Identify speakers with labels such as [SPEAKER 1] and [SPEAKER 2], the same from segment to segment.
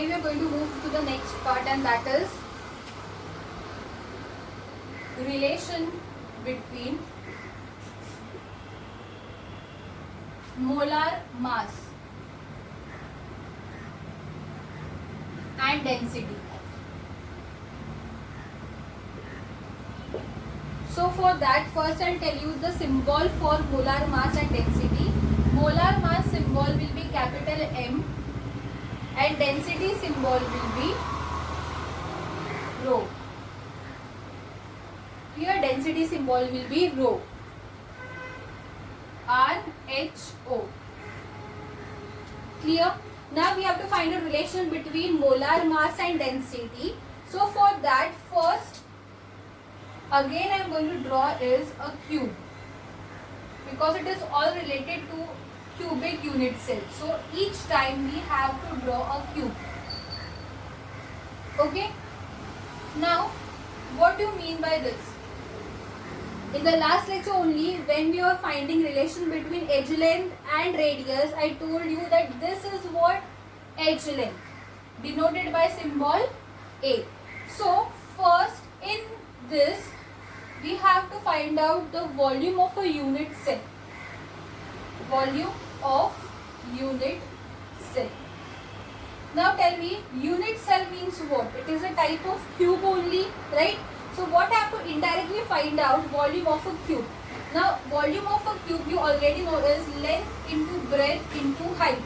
[SPEAKER 1] today we are going to move to the next part, and that is relation between molar mass and density. So for that, first I'll tell you the symbol for molar mass and density. Molar mass symbol will be capital M and density symbol will be rho. Here density symbol will be rho. RHO. Clear? Now we have to find a relation between molar mass and density. So for that, first again I am going to draw is a cube, because it is all related to cubic unit cell. So each time we have to draw a cube. Okay. Now what do you mean by this? In the last lecture only, when we were finding relation between edge length and radius, I told you that this is what edge length, denoted by symbol A. So first in this we have to find out the volume of a unit cell. Volume of unit cell. Now tell me, unit cell means what? It is a type of cube only, right? So what I have to indirectly find out? Volume of a cube. Now volume of a cube you already know is length into breadth into height.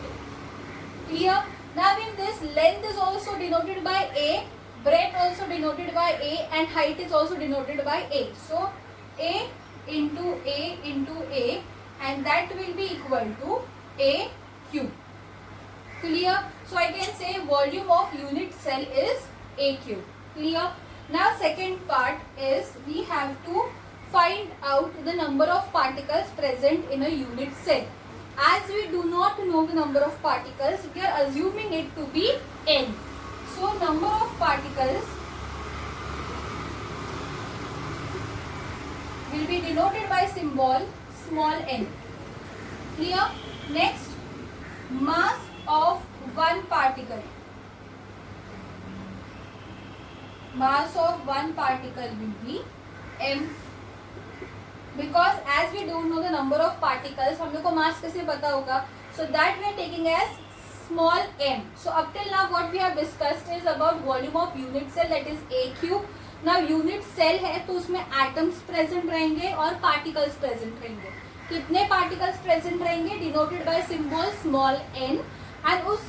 [SPEAKER 1] Clear? Now in this, length is also denoted by A, breadth also denoted by A, and height is also denoted by A. So A into A into A, and that will be equal to A cube. Clear? So I can say volume of unit cell is A cube. Clear? Now second part is we have to find out the number of particles present in a unit cell. As we do not know the number of particles, we are assuming it to be n. So number of particles will be denoted by symbol small n. Clear? Next, mass of one particle. Mass of one particle will be m. Because as we don't know the number of particles, हम लोग को mass कैसे पता होगा? So that we are taking as small m. So up till now what we have discussed is about volume of unit cell, that is A cube. Now unit cell है तो उसमें atoms present रहेंगे और particles present रहेंगे. कितने particles present रहेंगे? Denoted by symbol small n. And उस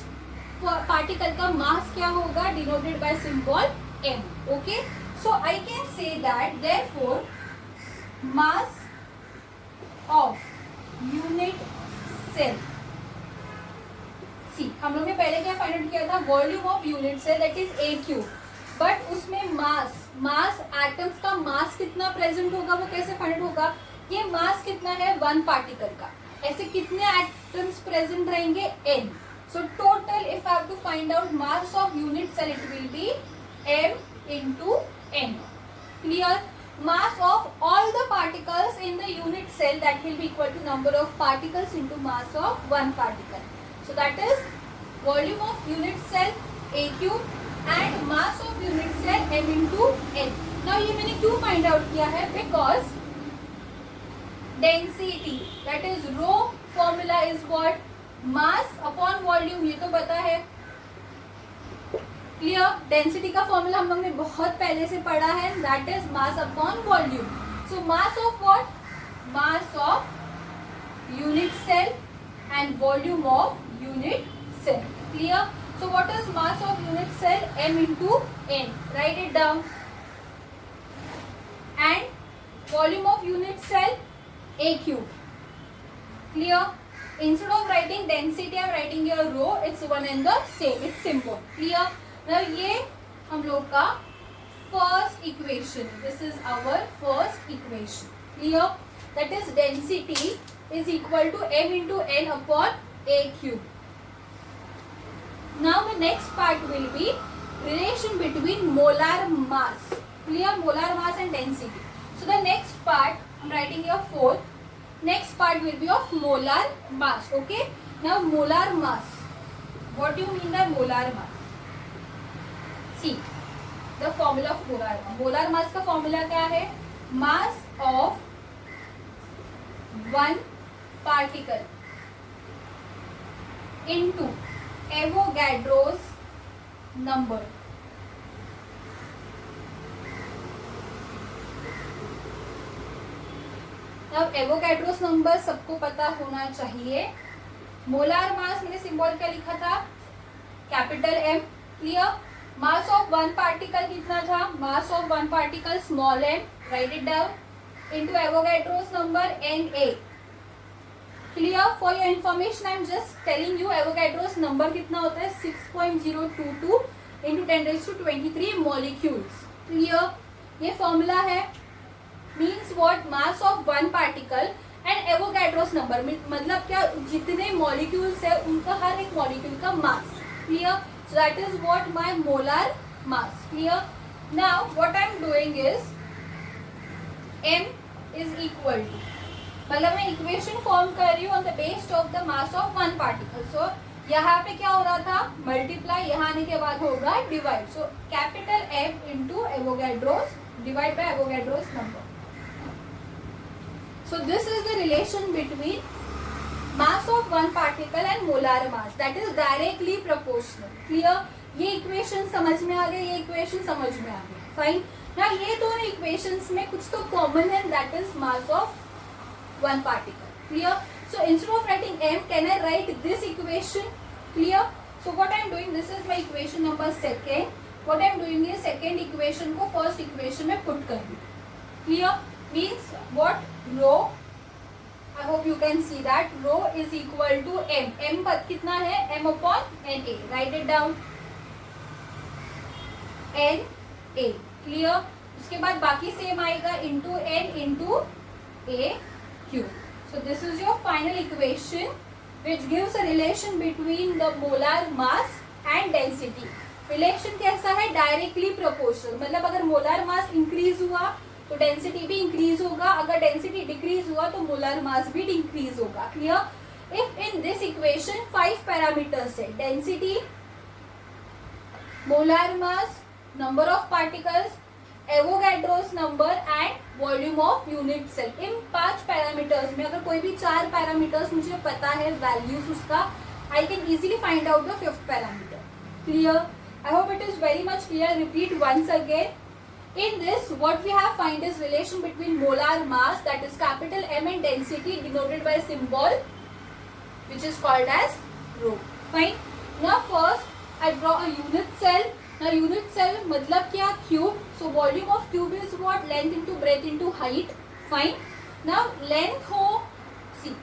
[SPEAKER 1] particle का mass क्या होगा? Denoted by symbol m. Okay. So I can say that therefore mass of unit cell. See, हम लोग ने पहले क्या फाइंड आउट किया था? Volume of unit cell, that is a cube. But उसमें मास एटम्स का मास कितना प्रेजेंट होगा, वो कैसे फाइंड आउट होगा? ये मास कितना है वन पार्टिकल का. ऐसे कितने एटम्स प्रेजेंट रहेंगे? n. So total if I have to find out mass of unit cell, it will be m into n. Clear? Mass of all the particles in the unit cell, that will be equal to number of particles into mass of one particle. So that is volume of unit cell A cube and mass of unit cell m into n. Now ये मैंने क्यों find out किया है? Because density, that is rho formula is what? Mass upon volume. ये तो पता है. Clear? Density का फॉर्मूला हम लोग ने बहुत पहले से पढ़ा है, that is mass upon volume. So mass of what? Mass of unit cell and volume of unit cell. Clear? So what is mass of unit cell? m into n. Write it down. And volume of unit cell a cube. Clear? Instead of writing density, I am writing here rho. It's one and the same. It's simple. Clear? Now ये हम लोग का first equation. This is our first equation. Clear? That is density is equal to m into n upon a cube. Now the next part will be relation between molar mass. Clear? Molar mass and density. So the next part, I'm writing here 4. Next part will be of molar mass. Okay? Now molar mass. What do you mean by molar mass? See the formula of molar mass. Molar mass का formula क्या है? मास of one particle into Avogadro's number. अब Avogadro's number सबको पता होना चाहिए. Molar mass मैंने symbol क्या लिखा था? Capital M. Clear. Mass of one particle कितना था? Mass of one particle small M. Write it down. Into Avogadro's number N A. Clear. For your information I am just telling you Avogadro's number कितना होता है? 6.022 into 10⁻23 molecules. Clear. ये formula है. Means what? Mass of one particle and Avogadro's number. मतलब क्या? जितने molecules है उनका हर एक मॉलिक्यूल का mass. Clear. So that is what my molar mass. Clear. Now what I am doing is m is equal to, मतलब मैं equation form कर रही हूँ on the based of the mass of one particle. So यहाँ पे क्या हो रहा था? मल्टीप्लाई. यहाँ आने के बाद होगा divide. So capital M into Avogadro's divide by Avogadro's number. So this is the relation between mass of one particle and molar mass, that is directly proportional. Clear? ये इक्वेशन समझ में आ गए, ये इक्वेशन समझ में आ गए. फाइन. ना ये दोनों इक्वेशंस में कुछ तो कॉमन है, that is mass of one particle. Clear? So instead of writing m, can I write this equation? Clear? So what I am doing, this is my equation number second. What I am doing is second equation को first equation में put कर दूँ. Clear? Means what? Rho, I hope you can see that, rho is equal to m. m पद कितना है? m upon n a. Write it down. n a. Clear. उसके बाद बाकी सेम आएगा into n into a q. So this is your final equation which gives a relation between the molar mass and density. Relation कैसा है? Directly proportional. मतलब अगर molar mass increase हुआ तो डेंसिटी भी इंक्रीज होगा, अगर डेंसिटी डिक्रीज हुआ तो मोलर मास भी डिक्रीज होगा. Clear. If in this equation 5 parameters है: density, molar mass, number of particles, Avogadro's number and volume of unit cell. In 5 parameters में अगर कोई भी 4 पैरामीटर्स मुझे पता है वैल्यूज उसका, I can easily find out the 5th parameter. Clear. I hope it is very much clear. Repeat once again. In this, what we have find is relation between molar mass, that is capital M, and density denoted by a symbol which is called as rho. Fine. Now first I draw a unit cell. Now unit cell मतलब क्या? Cube. So volume of cube is what? Length into breadth into height. Fine. Now length हो, see,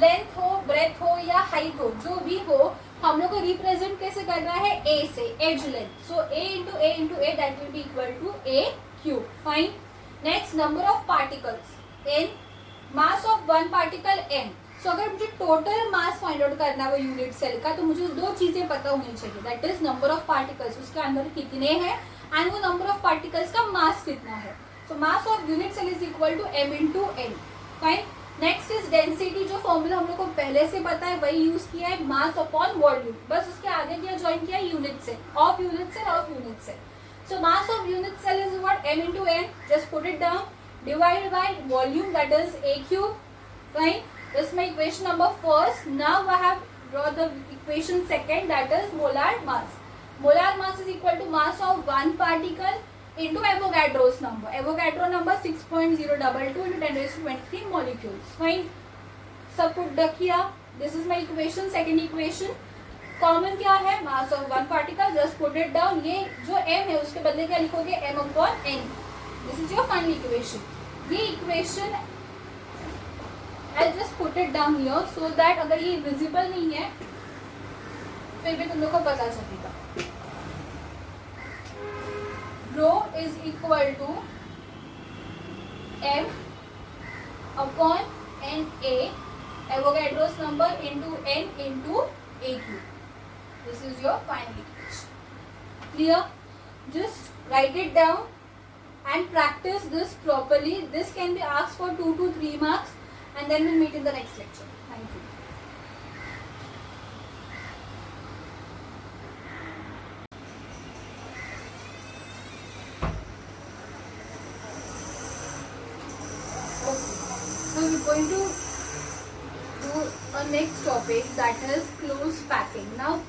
[SPEAKER 1] length हो, breadth हो या height हो, जो भी हो, हम लोग को रिप्रेजेंट कैसे करना है? a से, edge length. So a into a into a, that will be equal to a cube. Fine. Next, number of particles n, mass of one particle m. So अगर मुझे टोटल मास फाइंड आउट करना है वो unit cell का, तो मुझे दो चीजें पता होनी चाहिए. That is number of particles, उसके अंदर कितने हैं, एंड वो नंबर ऑफ पार्टिकल्स का मास कितना है. So mass of unit cell is equal to m into n. Fine. Next is density. जो फॉर्मूला हम लोग को पहले से पता है वही यूज किया है, मास अपॉन वॉल्यूम. बस उसके आगे क्या ज्वाइन किया? Unit cell, of unit cell, of unit cell. So mass of unit cell is what? m into n. Just put it down. Divided by volume, that is a cube. Fine. This is my equation number first. Now I have draw the equation second, that is molar mass. Molar mass is equal to mass of one particle into Avogadro's number. Avogadro number 6.022 into 10⁻23 molecules. Fine. सब put किया. This is my equation, second equation. Common क्या है? Mass of one particle. Just put it down. ये जो m है उसके बदले क्या लिखोगे? m upon n. This is your final equation. ये equation I'll just put it down here so that अगर ये विजिबल नहीं है फिर भी तुम लोग को पता चलेगा. Rho is equal to m upon na, Avogadro's number into n into a cube. This is your final equation. Clear? Just write it down and practice this properly. This can be asked for 2 to 3 marks. And then we'll meet in the next lecture. Thank you. going to do a next topic, that is close packing. Now,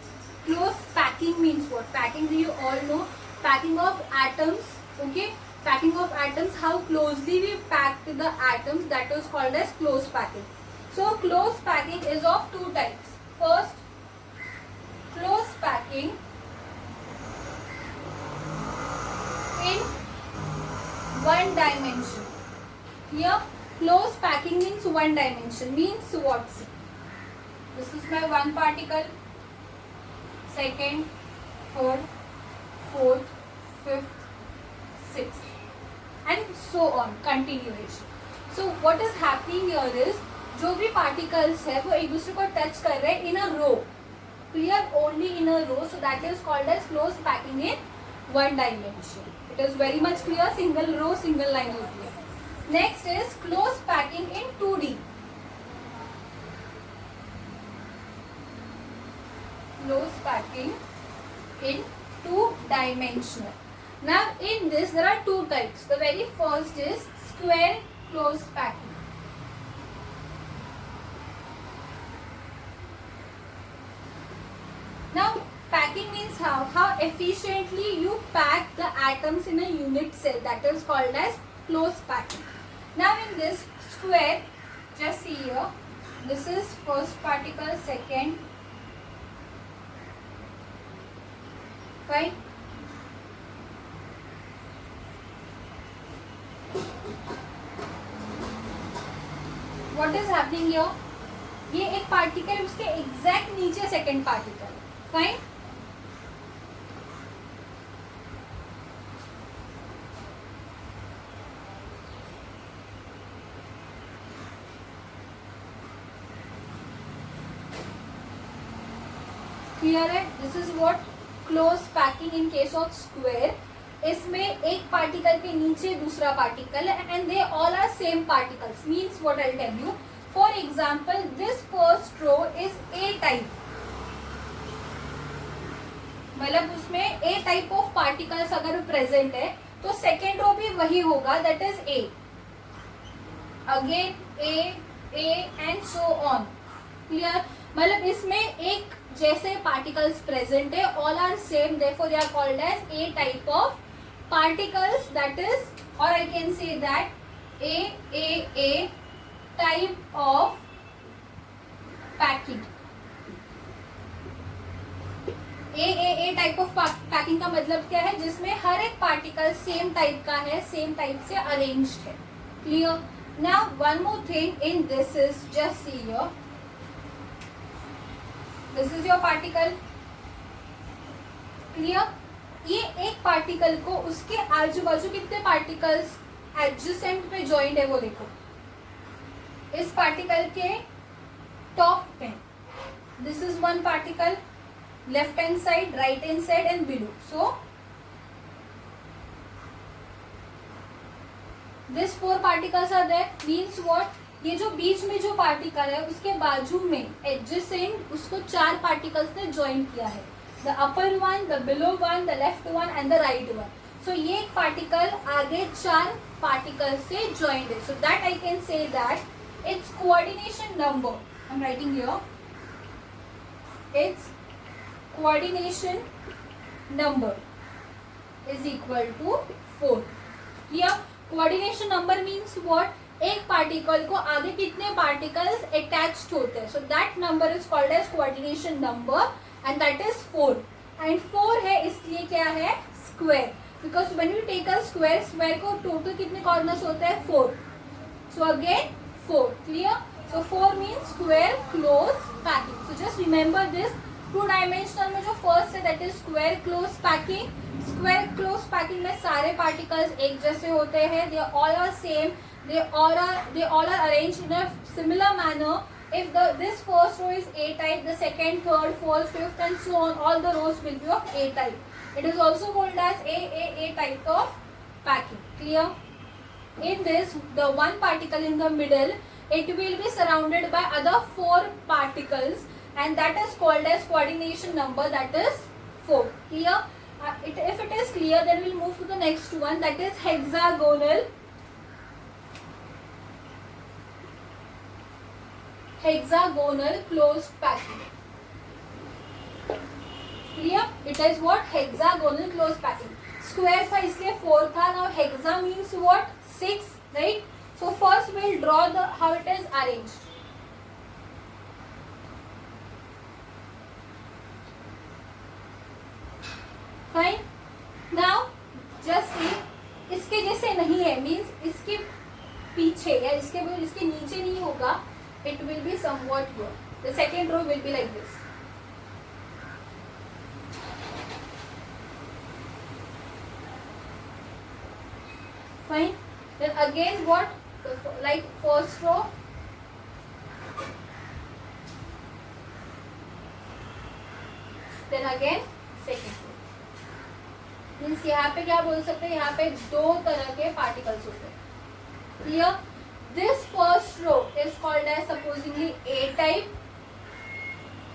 [SPEAKER 1] close packing means what? Packing, do you all know? Packing of atoms, okay? Packing of atoms, how closely we pack the atoms, that is called as close packing. So, close packing is of two types. First, close packing in one dimension. Here, close packing means one dimension. Means what? This is my one particle, second, third, fourth, fifth, sixth, and so on, continuation. So what is happening here is, जो भी particles है वो एक दूसरे को touch कर रहे हैं in a row. Clear? Only in a row. So that is called as close packing in one dimension. It is very much clear. Single row, single line होती है. Next is close packing in 2D. Close packing in two-dimensional. Now in this there are two types. The very first is square close packing. Now packing means how efficiently you pack the atoms in a unit cell, that is called as close packing. Now in this square, just see here, this is first particle, second, fine. What is happening here? ये एक particle, उसके exact नीचे second particle, fine. Clear है? This is what close packing in case of square. इसमें एक particle के नीचे दूसरा पार्टिकल है and they all are same particles. Means what I tell you, for example this first row is A type, मतलब उसमें A type of particles अगर present है तो सेकेंड रो भी वही होगा, that is A. Again A and so on. Clear? मतलब इसमें एक जैसे पार्टिकल्स प्रेजेंट है, all are same, therefore they are called as A type of particles, that is, or I can say that a type of packing. A type of packing का मतलब क्या है? जिसमें हर एक पार्टिकल सेम टाइप का है, same type से arranged है. Clear? Now one more thing in this is, just see here, this is your particle. Clear? ये एक पार्टिकल को उसके आजू बाजू कितने पार्टिकल्स एडजेसेंट पे जॉइंट है वो देखो. इस पार्टिकल के टॉप पे this is one particle, left hand side, right hand side and below. So this four particles are there. Means what? ये जो बीच में जो पार्टिकल है उसके बाजू में एडजेसेंट उसको चार पार्टिकल्स ने ज्वाइन किया है. The upper one, the below one, the left one and the right one. So ये एक पार्टिकल आगे चार पार्टिकल से joined है. So that I can say that its coordination number, I'm writing here, its coordination number is equal to 4. Here coordination number means what? एक particle को आगे कितने पार्टिकल्स अटैच्ड होते हैं. So that number is called as coordination number. And that is 4. And 4 है इसलिए क्या है? Square. Because when you take a square, square को total कितने corners होते हैं? 4. So again 4. Clear? So 4 means square close packing. So just remember this. Two dimensional में जो first है that is square close packing. Square close packing में सारे particles एक जैसे होते हैं. They all are same. They all are arranged in a similar manner. If this first row is A type, the second, third, fourth, fifth and so on, all the rows will be of A type. It is also called as A type of packing. Clear? In this, the one particle in the middle, it will be surrounded by other 4 particles and that is called as coordination number, that is 4. Clear? If it is clear, then we will move to the next one, that is hexagonal hexagonal closed packing. Clear? It is what? Hexagonal closed packing. Square था इसलिए 4 था. Now hexa means what? 6, right? So first we'll draw the how it is arranged. Fine. Now just see, इसके जैसे नहीं है, means इसके पीछे या इसके नीचे नहीं होगा. It will be somewhat here. The second row will be like this. Fine. Then again what? Like first row. Then again second row. Means यहाँ पे क्या बोल सकते हैं, यहाँ पे दो तरह के particles होते हैं. Clear? This first row is called as supposingly A type.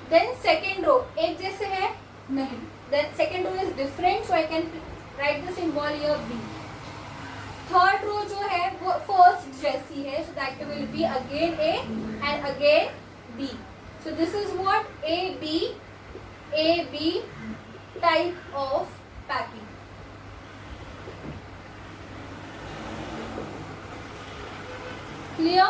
[SPEAKER 1] Then second row एक जैसे है नहीं. Then second row is different, so I can write the symbol here B. Third row जो है वो first जैसी है, so that will be again A and again B. So this is what AB type of packing. Clear?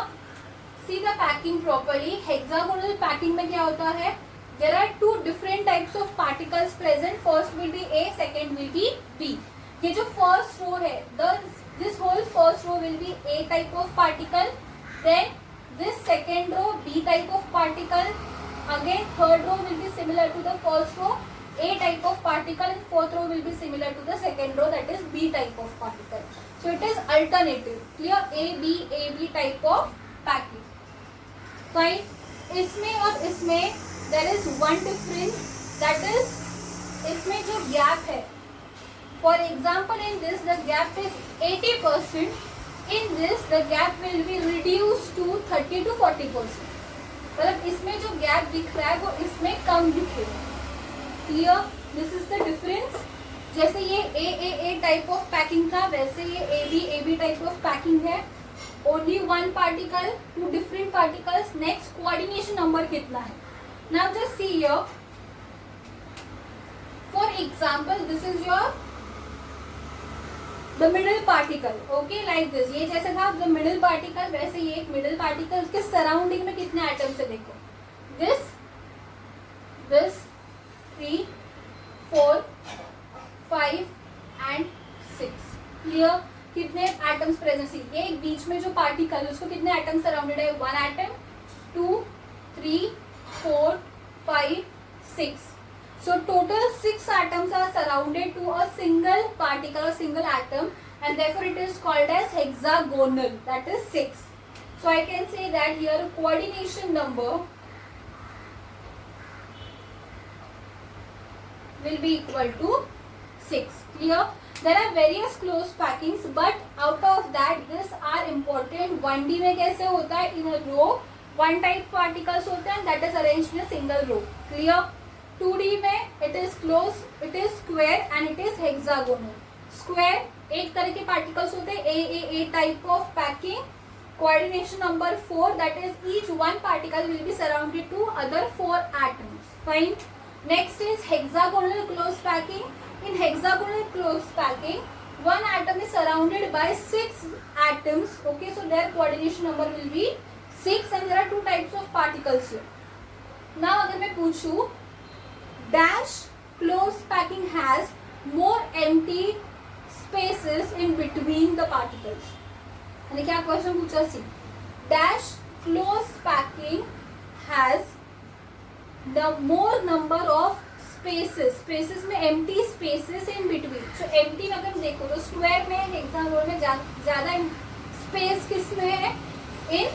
[SPEAKER 1] See the packing properly. Hexagonal packing में क्या होता है? There are two different types of particles present. First will be A, second will be B. ये जो first row है, this whole first row will be A type of particle. Then this second row B type of particle. Again third row will be similar to the first row, A type of particle, and fourth row will be similar to the second row, that is B type of particle. So it is alternative. Clear? AB type of packing. Fine. इसमें और इसमें there is one difference, that is इसमें जो gap है. For example, in this the gap is 80%. In this the gap will be reduced to 30 to 40%. मतलब इसमें जो gap दिख रहा है वो इसमें कम दिखेगा. Clear? This is the difference. जैसे ये A type of packing था, वैसे ये AB type of packing है. Only one particle, two different particles. Next, coordination number कितना है? Now just see here. For example, this is your the middle particle. Okay, like this. ये जैसे था the middle particle, वैसे ये एक middle particle. उसके surrounding में कितने atoms है देखो. This 3, 4, 5 and 6. Clear? कितने atoms present है? ये एक बीच में जो particle है उसको कितने atoms surrounded है? 1 atom, 2, 3, 4, 5, 6. So total 6 atoms are surrounded to a single particle or single atom, and therefore it is called as hexagonal. That is 6. So I can say that here coordination number will be equal to 6. Clear? There are various close packings, but out of that these are important. 1D में कैसे होता है? In a row, one type particles होते हैं, that is arranged in a single row. Clear? 2D में it is close, it is square and it is hexagonal. Square एक तरह के particles होते हैं, A type of packing. Coordination number 4, that is each one particle will be surrounded to other 4 atoms. Fine. Next is hexagonal close packing. In hexagonal close packing, one atom is surrounded by 6 atoms. Okay, so their coordination number will be 6 and there are 2 types of particles here. Now अगर मैं पूछूं, dash close packing has more empty spaces in between the particles. यानी क्या question पूछा सी? Dash close packing has the more number of spaces में empty spaces in between. So empty में अगर देखो तो square में hexagonal में ज़्यादा space किसमें है? In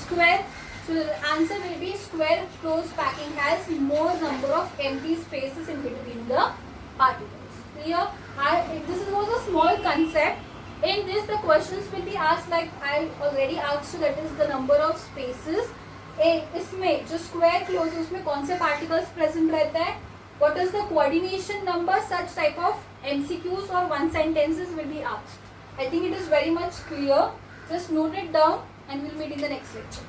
[SPEAKER 1] square. So the answer will be square close packing has more number of empty spaces in between the particles. Clear? This was a small concept. In this the questions will be asked like I already asked you, that is the number of spaces. इसमें जो square close है उसमें कौन से particles present रहता है? What is the coordination number? Such type of MCQs or one sentences will be asked. I think it is very much clear. Just note it down and we'll meet in the next lecture.